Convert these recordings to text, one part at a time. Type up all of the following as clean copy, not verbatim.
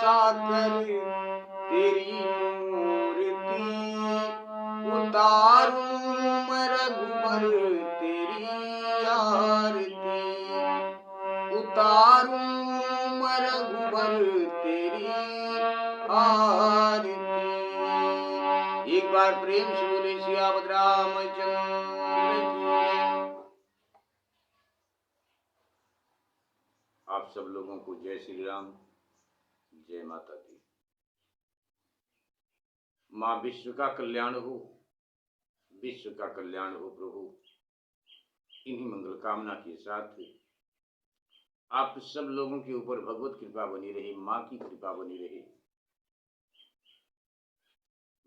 साकर तेरी मूर्ति, उतारूं मैं रघुबर तेरी आरती, उतारूं मैं रघुबर तेरी आरती। एक बार प्रेम से बोले सियावत रामचंद्र की। आप सब लोगों को जय श्री राम, जय माता दी। माँ विश्व का कल्याण हो, विश्व का कल्याण हो प्रभु। इन्हीं मंगल कामना के साथ आप सब लोगों के ऊपर भगवत कृपा बनी रही, माँ की कृपा बनी रही।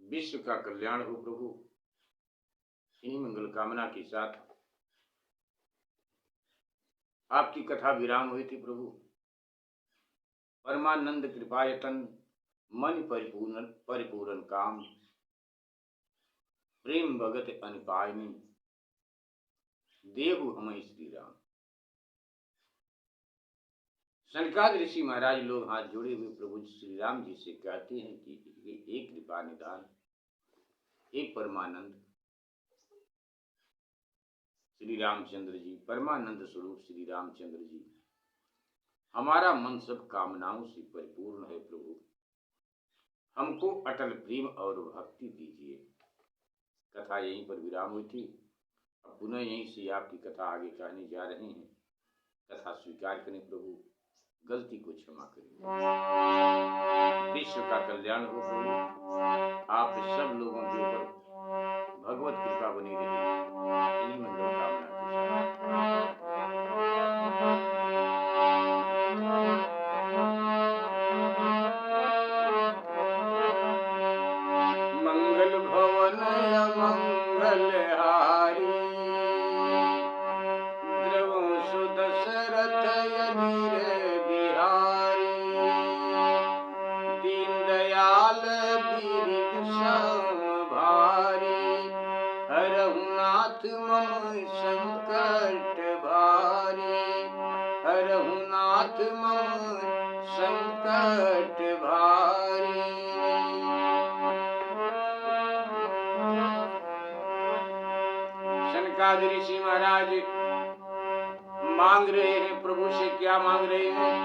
विश्व का कल्याण हो प्रभु, इन्हीं मंगल कामना के साथ आपकी कथा विराम हुई थी प्रभु। परमानंद कृपायतन मन परिपूर्ण काम, प्रेम भगत अनपायनी देहु हमें श्री राम। सनकादिक ऋषि महाराज लोग हाथ जोड़े हुए प्रभु श्री राम जी से कहते हैं कि एक कृपा निदान, एक परमानंद श्री रामचंद्र जी, परमानंद स्वरूप श्री रामचंद्र जी, हमारा मन सब कामनाओं से परिपूर्ण है प्रभु। हमको अटल प्रेम और भक्ति दीजिए। कथा यहीं पर विराम हुई थी। अब पुनः यहीं से आपकी कथा आगे कहने जा रहे हैं। कथा स्वीकार करें प्रभु, गलती को क्षमा करें। विश्व का कल्याण हो प्रभु। आप सब लोगों के ऊपर भगवत कृपा बनी रही, इन्हीं मंगल कामना के साथ। मंगल भवन मंगल हारी, द्रवं सुदशरथ अधीर बिहारी, दीन दयाल बिरिद सम भारी, हरहु नाथ मम संकट भारी, हरहु नाथ मम संकट भारी। सनकादिक ऋषि महाराज मांग रहे हैं प्रभु से, क्या मांग रहे हैं?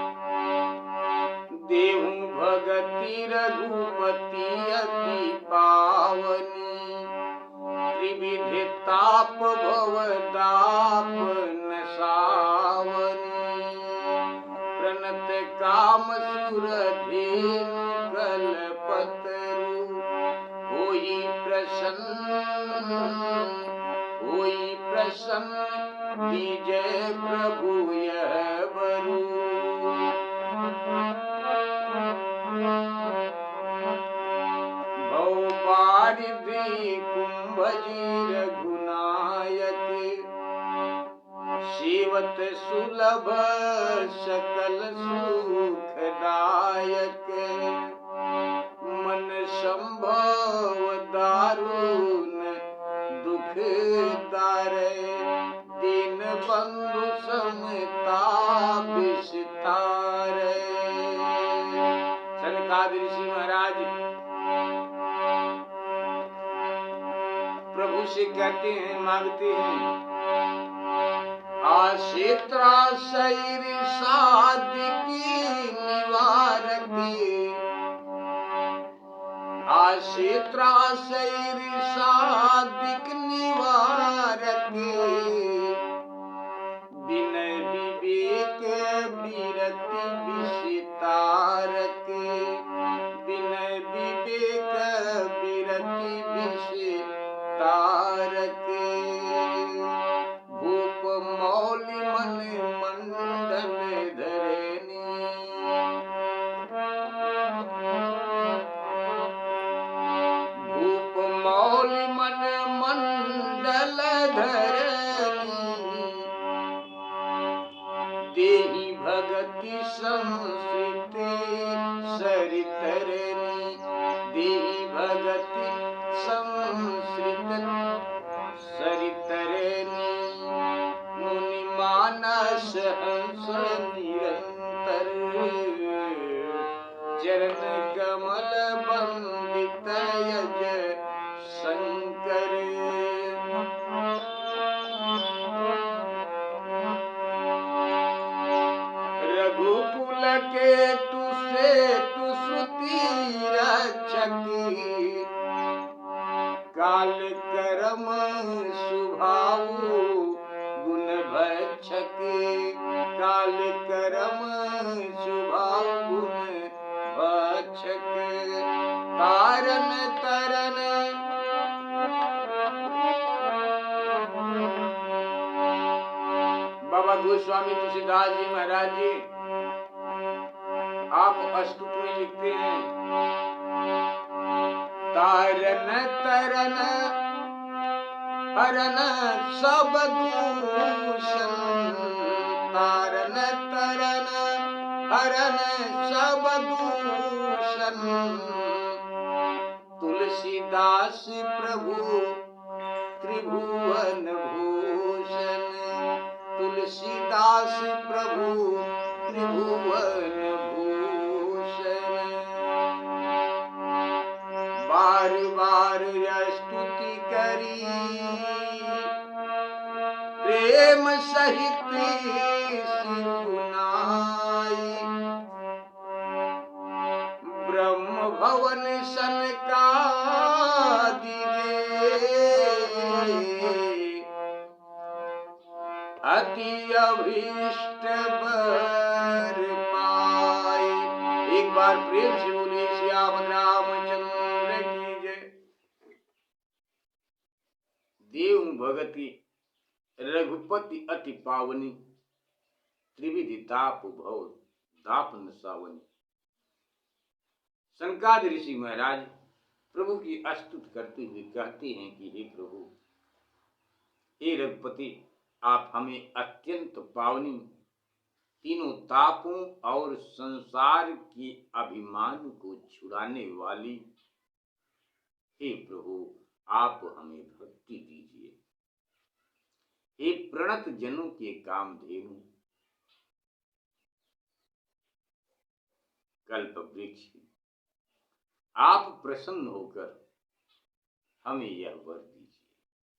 देहु भगति रघुपति अति पावनी, त्रिविधि ताप भव दाप नसावनी, प्रणत काम सुर धेनु कल्पतरु, होई प्रसन्न, होई प्रसन्न दीजय प्रभु यह बरु। भव बारिधि कुंभजी रघुनायक, सेवत सुलभ सकल सुखदायक, मन संभव दारुण दुख दारे, दीन बंधु समता विस्तारे। सनकादिक ऋषि महाराज प्रभु से कहते हैं, मांगते हैं, आश्रिताशैर साधिकी निवारकी, आश्रिताशैर साधिक निवारकी, विनय विवेक विरति विस्तारक, विनय विवेक विरति विस्तारक, भूप मौलि मन मंडल धरनी, भूप मौलि मन मंडल धरनी, देहि भगति संस्कृति सरितरनी, देहि भगति संस्कृत सरितरनी, मुनि मानस हंस निरंतर, चरण कमल बंदित यज शंकर। रघुकुल के तुसे तुसुती रक्षकी, काल करम सुभाऊ गुण भक्षकी, काल करम सुभाऊ गुण भक्षक। तारन तरन बाबा गोस्वामी तुलसीदास जी महाराज जी आप अस्तुत में लिखते हैं, तारन तरन हरन सब दूषण, तारन तरन हरन सब दूषण। तुलसीदास प्रभु त्रिभुवन भूषण, तुलसीदास प्रभु त्रिभुवन भूषण। बार बार स्तुति करी प्रेम सहित सुनाई, ब्रह्म भवन सनकादि अति अभीष्ट बर पाए। एक बार प्रेम से बोले श्याम रामचंद्र की जय। देव भगति रघुपति अति पावनी, त्रिविधि ताप भव दापन सावनी। सनकादि ऋषि महाराज प्रभु की स्तुति करते हुए कहते हैं कि हे प्रभु, हे रघुपति, आप हमें अत्यंत पावनी, तीनों तापों और संसार के अभिमान को छुड़ाने वाली, हे प्रभु आप हमें भक्ति दीजिए। हे प्रणत जनों के कामधेनु, कल्प वृक्ष, आप प्रसन्न होकर हमें यह वर दीजिए।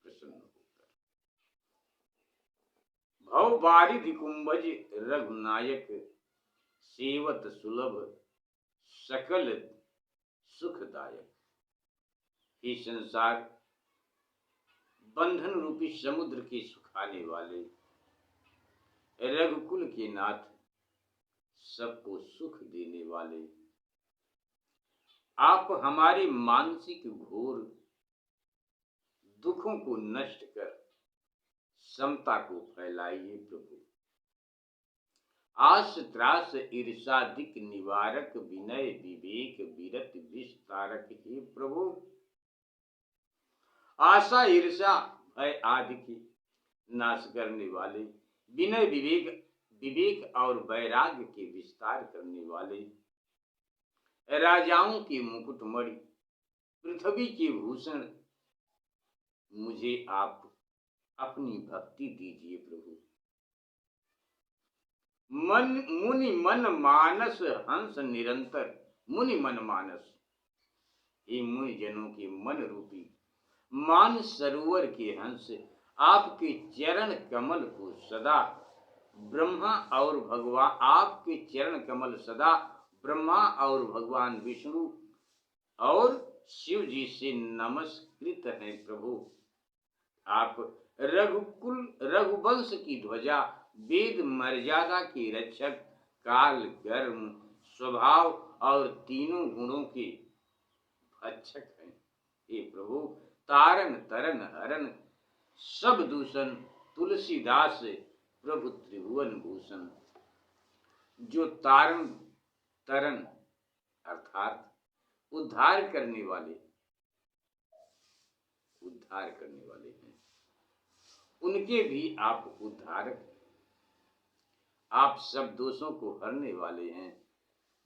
प्रसन्न होकर भव बारिधि कुंभज रघुनायक, सेवत सुलभ सकल सुखदायक। हे संसार बंधन रूपी समुद्र के सुखाने वाले, रघुकुल के नाथ, सबको सुख देने वाले, आप हमारे मानसिक घोर दुखों को नष्ट कर समता को फैलाइए प्रभु। आस त्रास ईर्षादिक निवारक, विनय विवेक विरत विस्तारक। हे प्रभु आशा ईर्षा भय आदि की नाश करने वाले, विनय विवेक और वैराग्य के विस्तार करने वाले, राजाओं के मुकुटमणि, पृथ्वी के भूषण, मुझे आप अपनी भक्ति दीजिए प्रभु। मुनि मन मानस हंस निरंतर, मुनि मन मानस, हे मुनि जनों के मन रूपी मान सरोवर के हंस, आपके चरण कमल को सदा ब्रह्मा और भगवान, आपके चरण कमल सदा ब्रह्मा और भगवान विष्णु और शिव जी से नमस्कृत है प्रभु। आप रघुवंश की ध्वजा, वेद मर्यादा के रक्षक, काल कर्म स्वभाव और तीनों गुणों के भक्षक हैं। हे प्रभु तारन तरन हरन सब दूषण, तुलसीदास प्रभु त्रिभुवन भूषण। जो तारन तरन अर्थात उद्धार करने वाले हैं, उनके भी आप उद्धारक हैं। आप सब दोषों को हरने वाले हैं।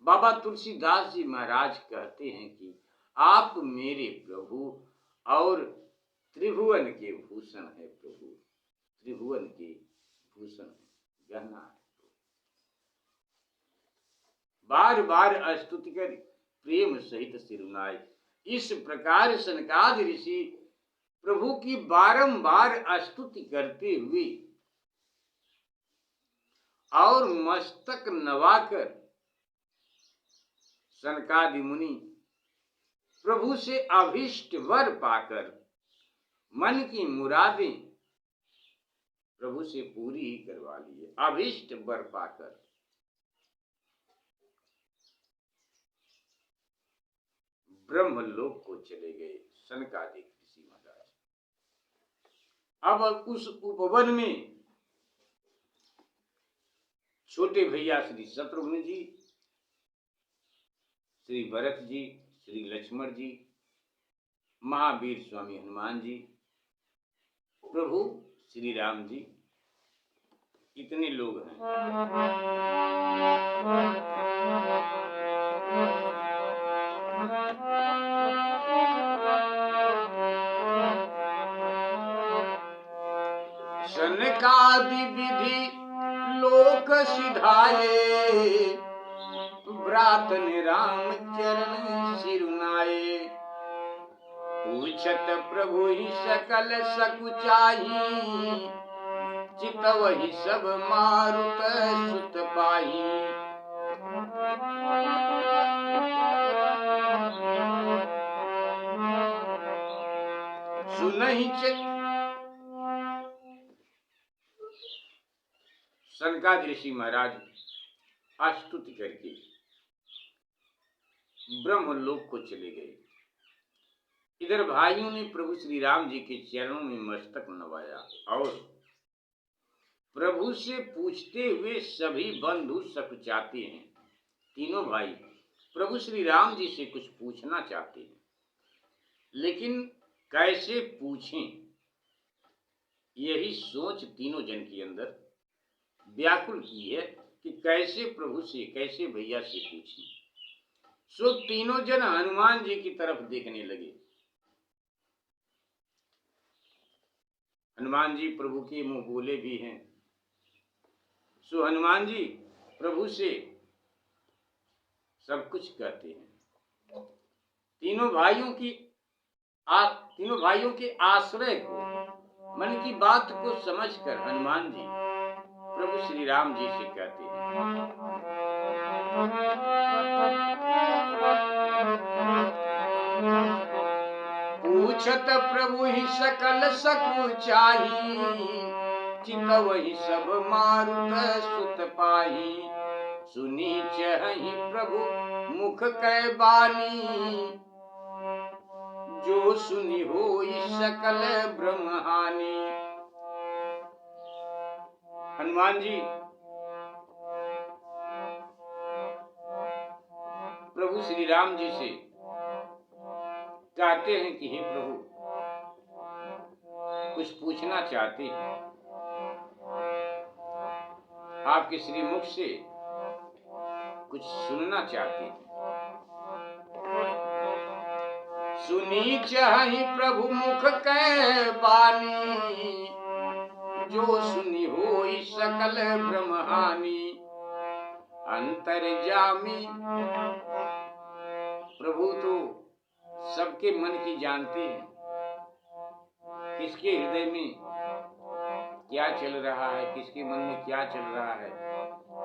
बाबा तुलसीदास जी महाराज कहते हैं कि आप मेरे प्रभु और त्रिभुवन के भूषण है प्रभु, त्रिभुवन के भूषण है, गहना है। बार बार स्तुति कर प्रेम सहित सिरुनाए। इस प्रकार सनकादि ऋषि प्रभु की बारंबार स्तुति करते हुए और मस्तक नवाकर सनकादि मुनि प्रभु से अभीष्ट वर पाकर मन की मुरादें प्रभु से पूरी ही करवा लिए। अभीष्ट वर पाकर ब्रह्मलोक को चले गए सनकादि ऋषि महाराज। अब उस उपवन में छोटे भैया श्री शत्रुघ्न जी, श्री भरत जी, श्री लक्ष्मण जी, महावीर स्वामी हनुमान जी, प्रभु श्री राम जी, इतने लोग हैं। सनकादि विधि लोक सिधाए, भ्रातन राम चरण सिरुनाए। पूछत प्रभु ही सकल सकुचाही, चितवहि सब मारुत सुत पाही। सुनहि सनकादि ऋषि महाराज स्तुति करके ब्रह्मलोक को चले गए। इधर भाइयों ने प्रभु श्री राम जी के चरणों में मस्तक नवाया और प्रभु से पूछते हुए सभी बंधु सकुचाते हैं। तीनों भाई प्रभु श्री राम जी से कुछ पूछना चाहते हैं, लेकिन कैसे पूछें, यही सोच तीनों जन के अंदर व्याकुल की है कि कैसे प्रभु से, कैसे भैया से पूछें। सो तीनों जन हनुमान जी की तरफ देखने लगे। हनुमान जी प्रभु के मुंह बोले भी हैं। सो हनुमान जी प्रभु से सब कुछ कहते हैं। तीनों भाइयों के आश्रय को, मन की बात को समझकर हनुमान जी प्रभु श्री राम जी से कहते हैं। पूछत प्रभु ही सकल सकुचाही, चितवहि सब मारुत सुत पाही। सुनी चहि प्रभु मुख कै बानी, जो सुनी होई सकल ब्रह्महानि। हनुमान जी प्रभु श्री राम जी से कहते हैं कि हे प्रभु, कुछ पूछना चाहते हैं, आपके श्री मुख से कुछ सुनना चाहते हैं। सुनी चाहि प्रभु मुख कै बानी, जो सुनी होई सकल ब्रह्महानि। अंतर्यामी प्रभु तो सबके मन की जानते हैं, किसके हृदय में क्या चल रहा है, किसके मन में क्या चल रहा है,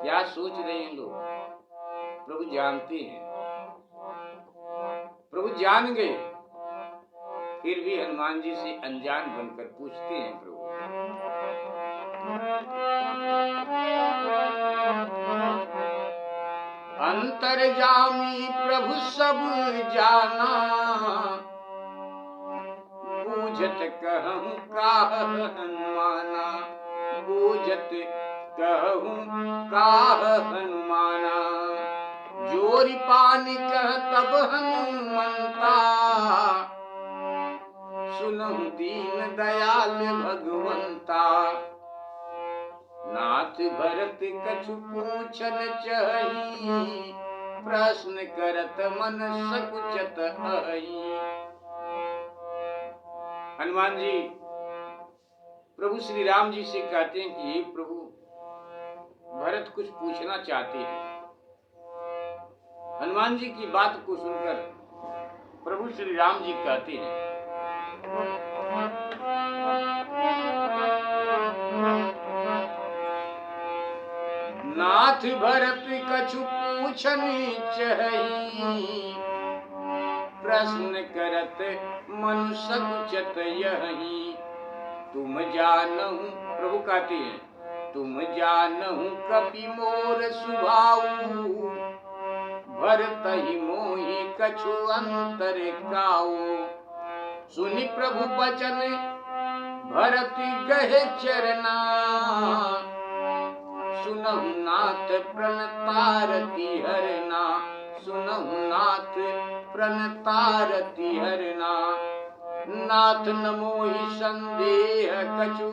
क्या सोच रहे हैं लोग, प्रभु जानते हैं। प्रभु जान गए, फिर भी हनुमान जी से अनजान बनकर पूछते हैं प्रभु। अंतर्यामी प्रभु सब जाना, बूझत कहूँ काह हनुमाना। बूझत कहूँ काह हनुमाना, जोरी पानी कह तब हनुमंता। सुनहु दीन दयाल भगवंता, नाथ भरत कछु पूछन चही। प्रश्न करत मन सकुचत हई। हनुमान जी प्रभु श्री राम जी से कहते हैं कि हे प्रभु, भरत कुछ पूछना चाहते हैं, हनुमान जी की बात को सुनकर प्रभु श्री राम जी कहते हैं, नाथ भरत कछु पूछनि चही, प्रश्न करत मनु सकुचत यही। तुम जानहु, प्रभु कहते हैं, तुम जानहु कपि मोर सुभाऊ, भरतहि मोहि कछु अंतर काऊ। सुनि प्रभु बचन भरत गहे चरना, सुनहु नाथ प्रणतारति हरना, सुनहु नाथ प्रणतारति हरना। नाथ न मोहि संदेह कछु,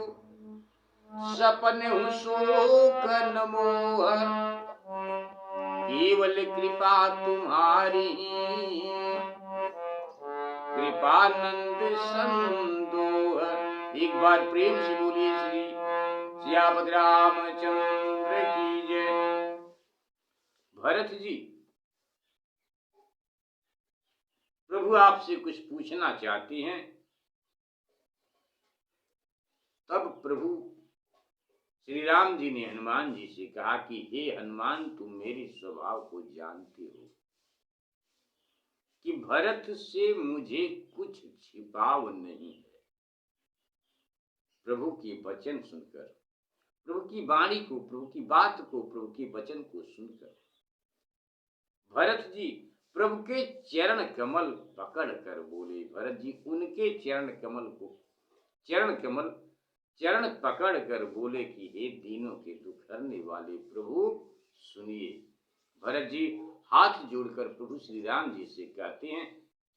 सपनहु शोक न मोह, केवल कृपा तुम्हारी, कृपानंद संदोह। एक बार प्रेम से बोलिए श्री सियापति रामचंद्र की जय। भरत जी, प्रभु आपसे कुछ पूछना चाहते हैं। तब प्रभु श्री राम जी ने हनुमान जी से कहा कि हे हनुमान, तुम मेरे स्वभाव को जानते हो कि भरत से मुझे कुछ छिपाव नहीं है। प्रभु के वचन सुनकर, प्रभु की वाणी को, प्रभु की बात को, प्रभु के वचन को सुनकर भरत जी प्रभु के चरण कमल पकड़ कर बोले। भरत जी उनके चरण पकड़ कर बोले कि हे दीनों के दुख हरने वाले प्रभु सुनिए। भरत जी हाथ जोड़कर प्रभु श्री राम जी से कहते हैं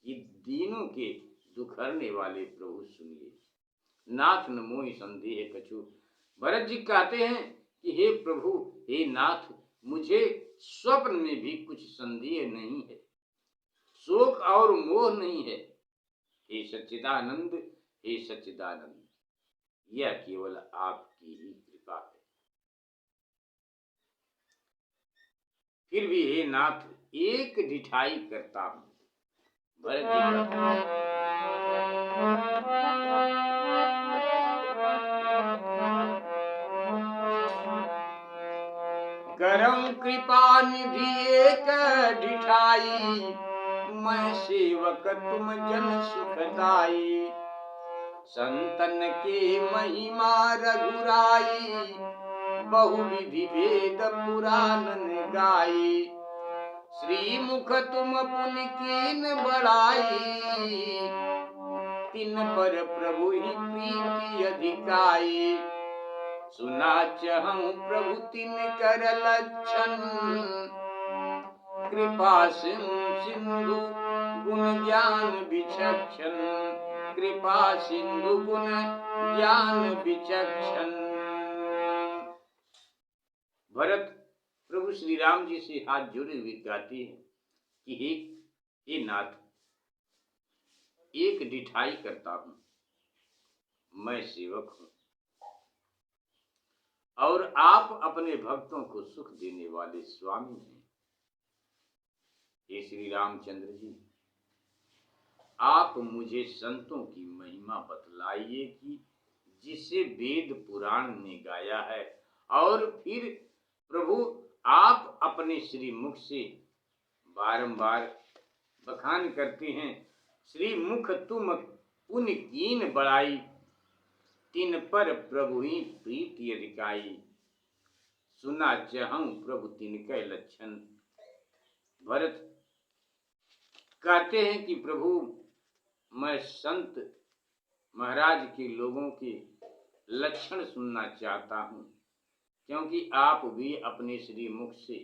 कि दीनों के दुख हरने वाले प्रभु सुनिए। नाथ न मोहि संदेह कछु। भरत जी कहते हैं कि हे प्रभु, हे नाथ, मुझे स्वप्न में भी कुछ संदेह नहीं है, शोक और मोह नहीं है। हे सच्चिदानंद, हे सच्चिदानंद, यह केवल आपकी ही कृपा है। फिर भी हे नाथ, एक ढिठाई करता हूं। भरत जी करम कृपा निधि एक ढिठाई, मैं सेवक तुम जन सुखदाई। संतन के महिमा रघुराई, बहु विधि वेद पुराणन गाई। श्री मुख तुम पुनि कीन बढ़ाई, तिन पर प्रभु ही प्रीति अधिकाई। सुना चहु प्रभु तिन कर लक्षण, कृपा सिंधु गुण ज्ञान विचक्षण, कृपा सिंधु गुण ज्ञान विचक्षण। भरत प्रभु श्री राम जी से हाथ जोड़े हुए कहते हैं कि हे नाथ, एक ढिठाई करता हूं, मैं सेवक हूं और आप अपने भक्तों को सुख देने वाले स्वामी हैं। हे श्री रामचंद्र जी, आप मुझे संतों की महिमा बतलाइए कि जिसे वेद पुराण ने गाया है, और फिर प्रभु आप अपने श्री मुख से बारंबार बखान करते हैं। श्री मुख तुम पुनि कीन बढ़ाई, तिन पर प्रभु ही प्रीति अधिकाई। सुना चहु प्रभु तिनके लक्षण। भरत कहते हैं कि प्रभु, मैं संत महाराज के लोगों के लक्षण सुनना चाहता हूं, क्योंकि आप भी अपने श्री मुख से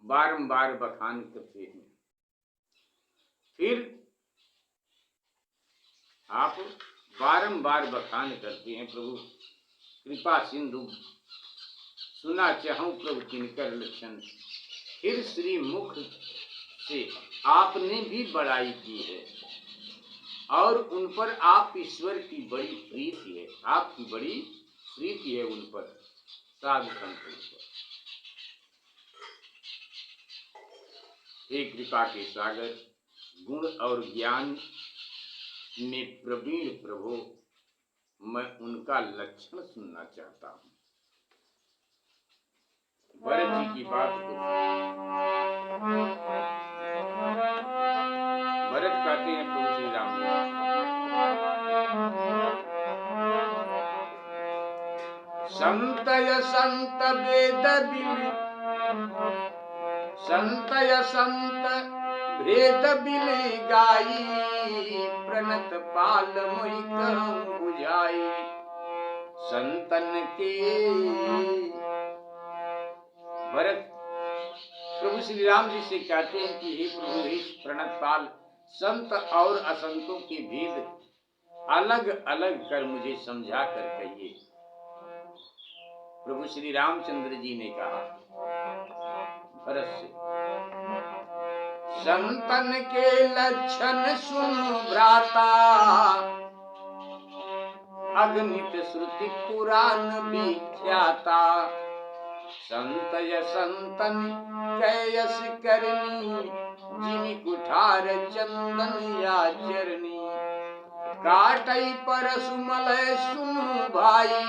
बारंबार बखान करते हैं। फिर आप बारंबार बखान करते हैं, प्रभु कृपा सिंधु सुना चाहूं प्रभु तिनकर लक्षण। फिर श्री मुख से आपने भी बड़ाई की है और उन पर आप ईश्वर की बड़ी प्रीति है, आपकी बड़ी प्रीति है उन पर, साधु संतों पर। हे कृपा के सागर, गुण और ज्ञान में प्रवीण प्रभु, मैं उनका लक्षण सुनना चाहता हूँ। भरत जी की बात को भरत कहते हैं प्रभु श्री राम जी, संतय संत वेद बिल, संतय संत भेद बिल गाई, प्रणत पाल मोहि कहूँ बुझाई। संतन के भरत प्रभु श्री राम जी से कहते हैं कि हे प्रभु, हे प्रणत पाल, संत और असंतों के भेद अलग अलग कर मुझे समझा कर कहिए। प्रभु श्री रामचंद्र जी ने कहा भरत से, संतन के लक्षण सुन भ्राता, अगणित श्रुति पुराण विख्याता। संतय संतन कैयस करनी, जिमि कुठार चंदन या चरनी। काटई परसु मलय सुनु भाई,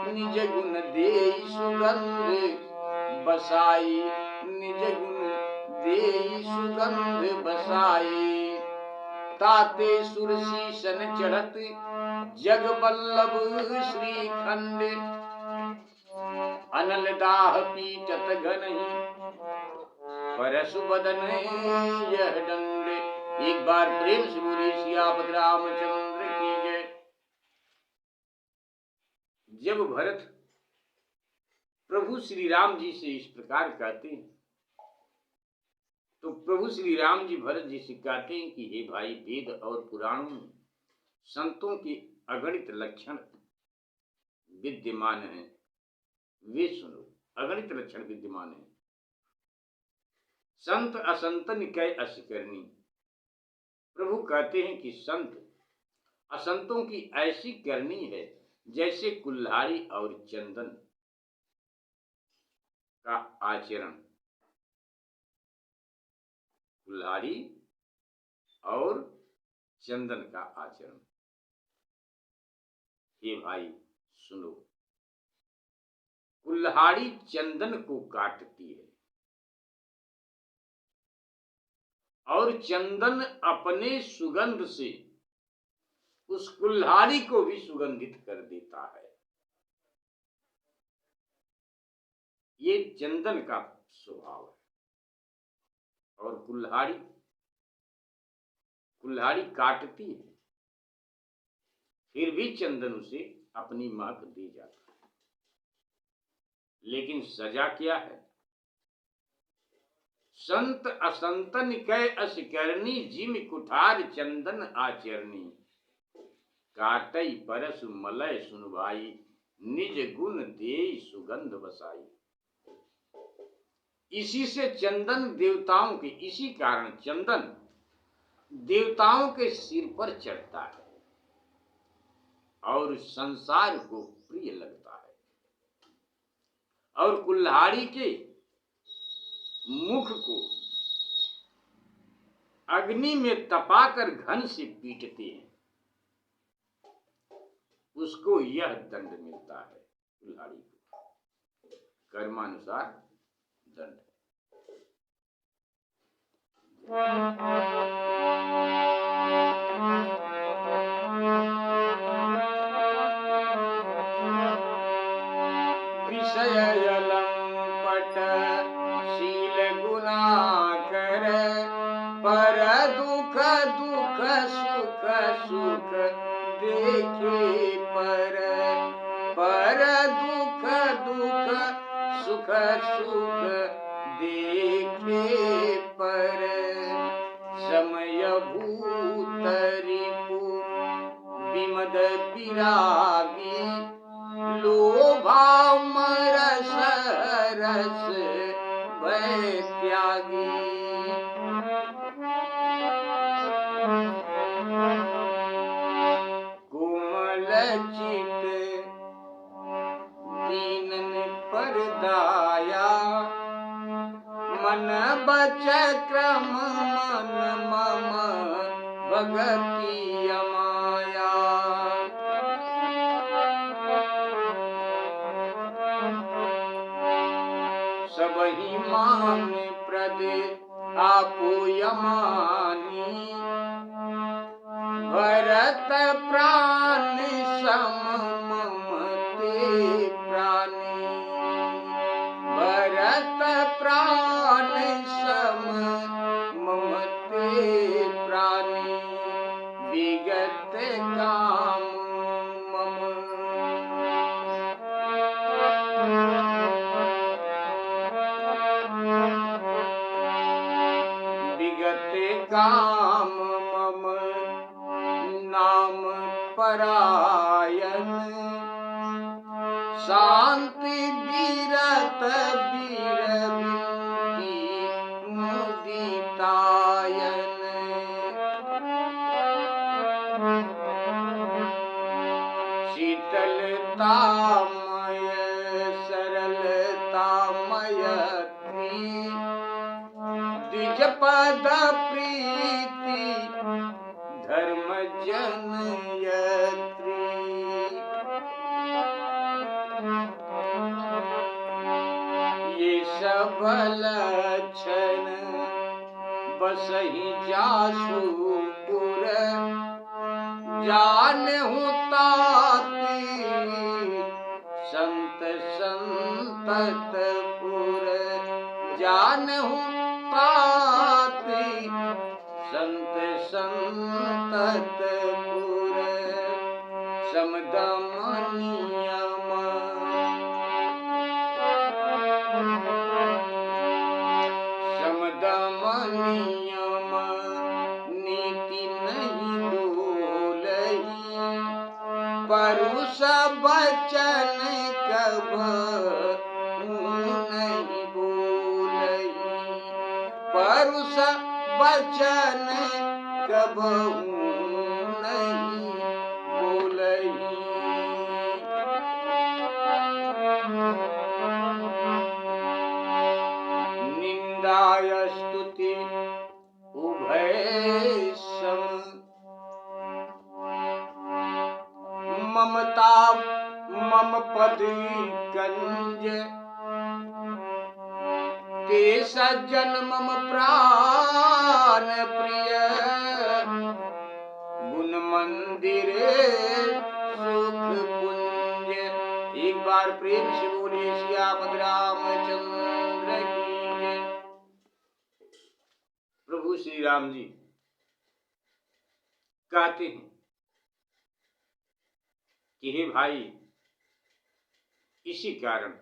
निज गुण देई सुगंध बसाई, निज गुण देई सुगंध बसाई। ताते सुरसीसन चढ़त जग बल्लभ श्रीखंड, अनल दाह पीटत घनहि, परसु बदन यह दंड। एक बार प्रेम से बोले सियापत रामचंद्र की जय। जब भरत प्रभु श्री राम जी से इस प्रकार कहते हैं, तो प्रभु श्री राम जी भरत जी से कहते हैं कि हे भाई, वेद और पुराणों में संतों के अगणित लक्षण विद्यमान हैं, वे सुनो। अगणित लक्षण विद्यमान है। संत असंतन कै अस करनी, प्रभु कहते हैं कि संत असंतों की ऐसी करनी है जैसे कुल्हाड़ी और चंदन का आचरण। कुल्हाड़ी और चंदन का आचरण। हे भाई सुनो, कुल्हाड़ी चंदन को काटती है और चंदन अपने सुगंध से उस कुल्हाड़ी को भी सुगंधित कर देता है। ये चंदन का स्वभाव है। और कुल्हाड़ी काटती है, फिर भी चंदन उसे अपनी महक दे जाता है। लेकिन सजा क्या है? संत असंतन कै अस करनी, जिम कुठार चंदन आचरणी। काटई परसु मलय सुन भाई, निज गुण देई सुगंध बसाई। इसी से चंदन देवताओं के, इसी कारण चंदन देवताओं के सिर पर चढ़ता है और संसार को प्रिय लगता है। और कुल्हाड़ी के मुख को अग्नि में तपाकर घन से पीटते हैं, उसको यह दंड मिलता है। कुल्हाड़ी को कर्मानुसार दंड। विषय लंपट शील गुना कर, पर दुख दुख सुख सुख देखे पर। पर दुख दुख सुख सुख देखे पर। समय भूत रिपु विमद विरागी, लोभा मरस रस भय त्यागी। कोमल चित दीनन पर दाया, मन मन बच क्रम मन मम भगति अमाया। सबहि मान प्रद आपो यमानी, भरत प्राण सम मम ते प्राणी। भरत प्राण सम मम ते प्राणी, विगत काम मम। विगत काम मम नाम परायण, शांति बीरत बीर बिंदी मुदितायन। शीतलतामय सरलतामय द्विज पद प्रीति धर्म जनयत्री। ये सब लक्षण बसहि जासुपुर, जानहु ताति संत संततपुर। जानहु ताति संत संततपुर, समदम नियम। समदम नियम नीति नहीं डोलही, परुष बचन कबहु नहीं बोलही। परुष बचन कबहु नहीं बोलही। निंदाय स्तुति उभय सम, ममता मम पद कंज। ते सज्जन मम प्राण प्रिय, गुण मंदिर सुख पुंज। एक बार प्रेम से बोले श्यामद रामचंद्र की जय। प्रभु श्री राम जी कहते हैं कि हे भाई, इसी कारण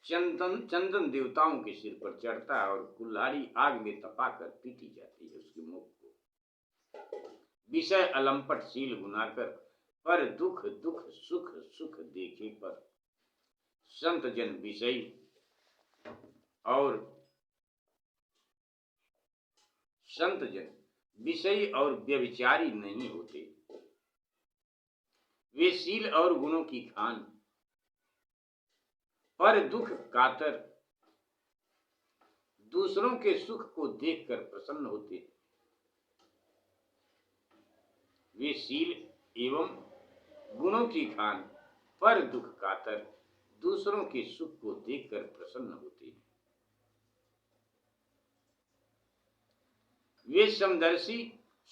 चंदन देवताओं के सिर पर चढ़ता है और कुल्हाड़ी आग में तपाकर पीटी जाती है उसके मुख को। विषय अलंपट शील गुनाकर, पर दुख दुख सुख सुख देखे पर। संत जन विषयी और संत जन विषयी और व्यभिचारी नहीं होते। वे शील और गुणों की खान, पर दुख कातर, दूसरों के सुख को देखकर प्रसन्न होते। वे शील एवं गुणों की खान, पर दुख कातर, दूसरों के सुख को देखकर प्रसन्न होते। वे समदर्शी,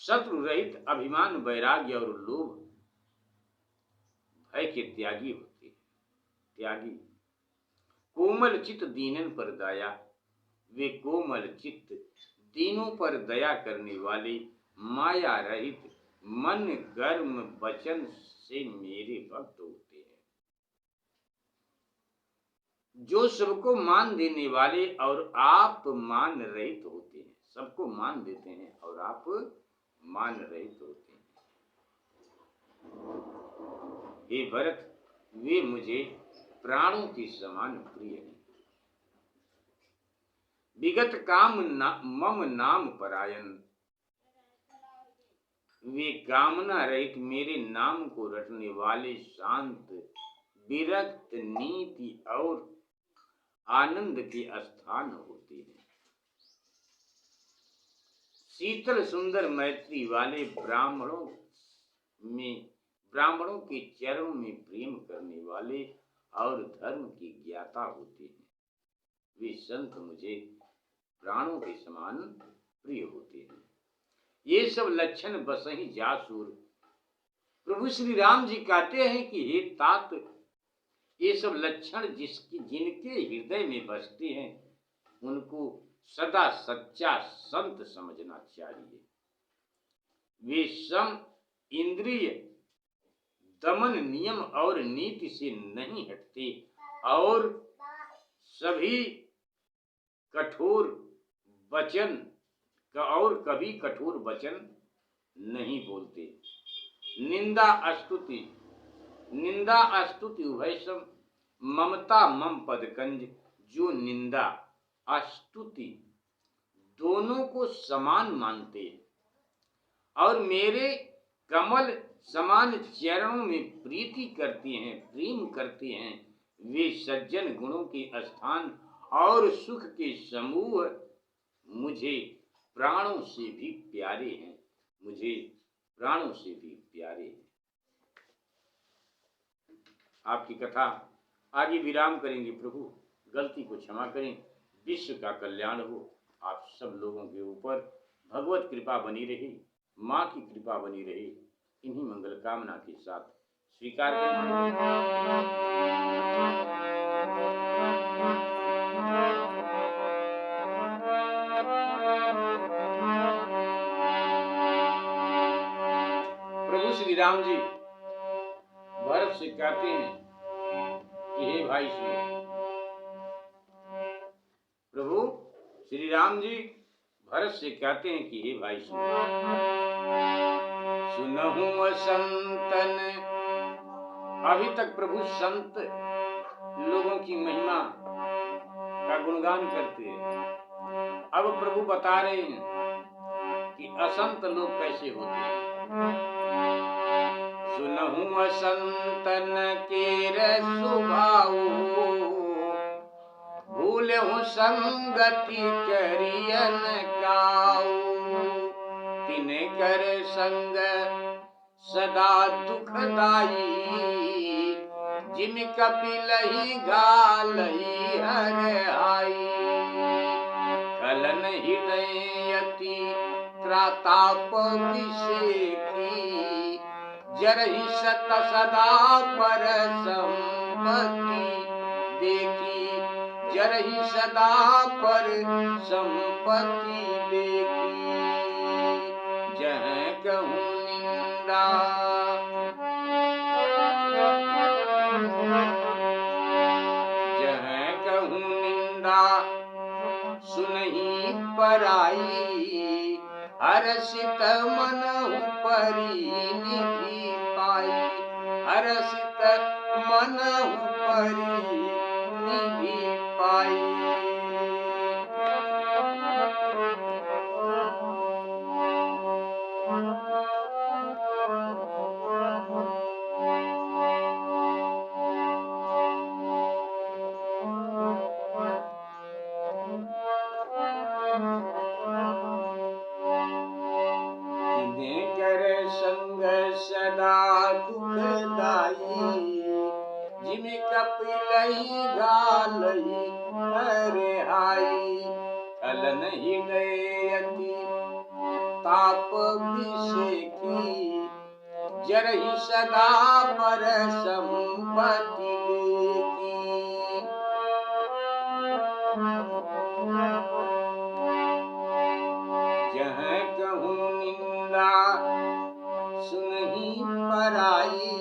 शत्रु रहित, अभिमान वैराग्य और लोभ भय के त्यागी होते। त्यागी कोमल चित्त दीनन पर दया, वे कोमल चित्त दीनों पर दया करने वाले, माया रहित, मन गर्म वचन से मेरे भक्त होते हैं। जो सबको मान देने वाले और आप मान रहित होते हैं। सबको मान देते हैं और आप मान रहित होते हैं। हे भरत, वे मुझे प्राणों के समान प्रिय हैं। विगत काम मम नाम परायण, वे कामना रहित मेरे नाम को रटने वाले, शांत, विरक्त, नीति और आनंद के स्थान होते हैं। शीतल सुंदर मैत्री वाले ब्राह्मणों के चरणों में प्रेम करने वाले और धर्म की ज्ञाता होते हैं। वे संत मुझे प्राणों के समान प्रिय होते हैं। ये सब लक्षण बसहि जासुर। प्रभु श्री राम जी कहते हैं कि हे तात, ये सब लक्षण जिनके हृदय में बसते हैं उनको सदा सच्चा संत समझना चाहिए। वे सम इंद्रिय दमन नियम और नीति से नहीं हटते और सभी कठोर वचन कभी कठोर वचन नहीं बोलते। निंदा स्तुति उभय सम ममता मम पदकंज। जो निंदा स्तुति दोनों को समान मानते हैं और मेरे कमल समान चरणों में प्रेम करते हैं, वे सज्जन गुणों के स्थान और सुख के समूह मुझे प्राणों से भी प्यारे हैं। आपकी कथा आगे विराम करेंगे। प्रभु गलती को क्षमा करें, विश्व का कल्याण हो। आप सब लोगों के ऊपर भगवत कृपा बनी रही, माँ की कृपा बनी रही, इन्हीं मंगल कामना के साथ स्वीकार करें। प्रभु श्री राम जी भरत से कहते हैं कि हे भाई सुनो। प्रभु श्री राम जी भरत से कहते हैं कि हे भाई सुनहु संतन। अभी तक प्रभु संत लोगों की महिमा का गुणगान करते हैं। अब प्रभु बता रहे हैं कि असंत लोग कैसे होते हैं। सुनहु संतन केर सुभाऊ, भूलहु संगति करियन काऊ। तिने कर संग सदा दुखदाई, जिम कपिलहि घालहि हर आई। कलन हृदय अति त्राताप विषेकी, जरहि सत सदा पर संपत्ति देखी। जरहि सदा पर संपत्ति देखी। जहाँ कहूँ निंदा सुनहि पराई, हरषित मनहु परिनिधि पाई। हरषित मनहु परिनिधि पाई। सदा दुखदाई, जिम कपिलहि घालहि हर आई। कलन हृदय अति ताप विषेकी, जरहि सदा पर संपत्ति देखी। जहाँ कहूँ निंदा सुनहि पराई,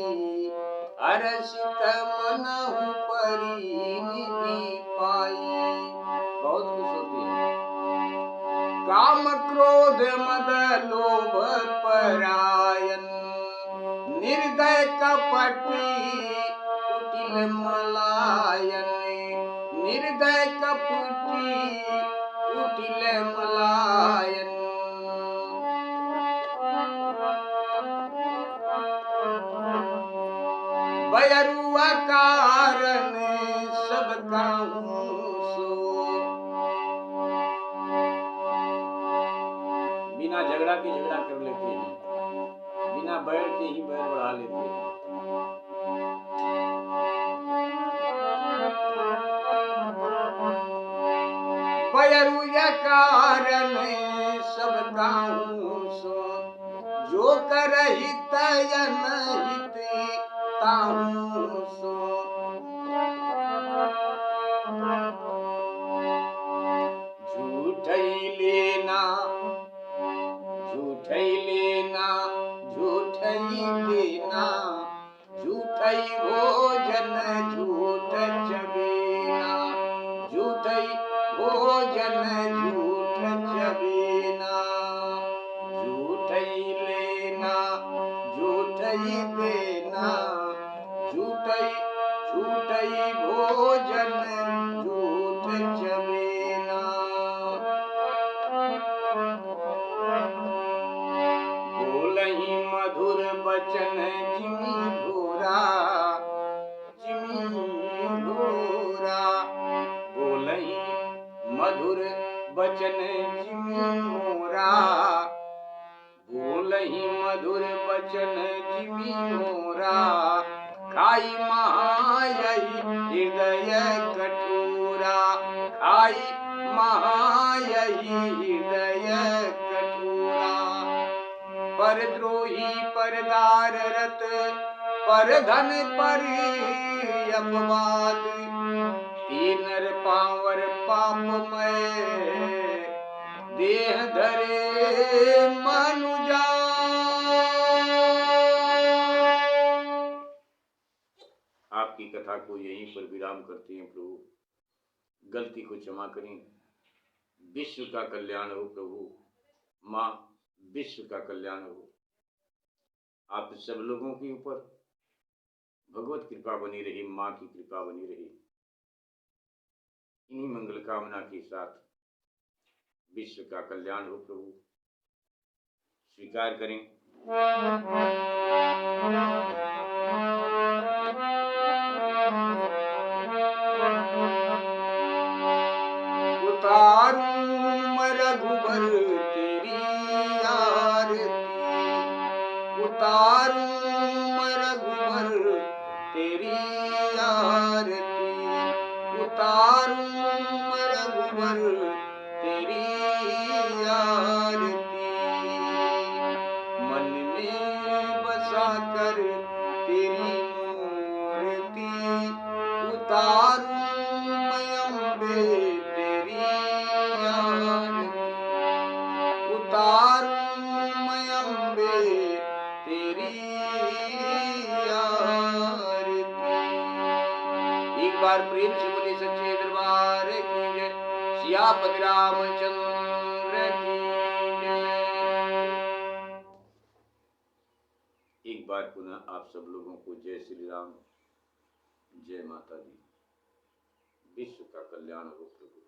हरषित मनहु परिनिधि पाई। बहुत खुश होते हैं। काम क्रोध मद लोभ परायन, निर्दय कपटी कुटिल मलायन। निर्दय कपटी कुटिल मलायन। बयरुआ कारण सब कहूँ सो, बिना बिना झगड़ा के झगड़ा कर लेते हैं, बिना बैर के ही बैर बढ़ा लेते हैं। बैरुया कारण सब काहू सो, जो करहि तयन हित ताहू सो। झूठई लेना झूठई लेना झूठई देना, झूठई भोजन झूठ चबेना, झूठई भोजन झूठ चबेना। झूठई लेना झूठई देना, झूठई झूठई भोजन झूठ चबेना। बोलहि मधुर बचन जिमि घोरा, जिमि घोरा। बोलहि मधुर बचन जिमि मोरा, बोलहि मधुर बचन जिमि मोरा। खाई महायहि हृदय कठोरा, खाई महायहि हृदय कठोरा। परद्रोही परदार रत, परधन पर अपवाद। तीनर पावर पापमय, देह धरे मनुजा। आपकी कथा को यहीं पर विराम करते हैं प्रभु। गलती को क्षमा करें। विश्व का कल्याण हो प्रभु। माँ, विश्व का कल्याण हो। आप सब लोगों के ऊपर भगवत कृपा बनी रही, माँ की कृपा बनी रही। इन्हीं मंगल कामना के साथ विश्व का कल्याण हो प्रभु। स्वीकार करें। उतारूं रघुबर तेरी आरती, उतारूं रघुबर तेरी आरती, उतारूं रघुबर तेरी आरती। मन में बसा कर तेरी मूर्ति, उतारूं मैं अम्बे तेरी आरती, उतारूं मैं अम्बे तेरी आरती। एक बार प्रेम से बोले सच्चे दरबार की जय। सियापति रामचंद्र की जय। एक बार पुनः आप सब लोगों को जय श्री राम, जय माता दी। विश्व का कल्याण हो प्रभु।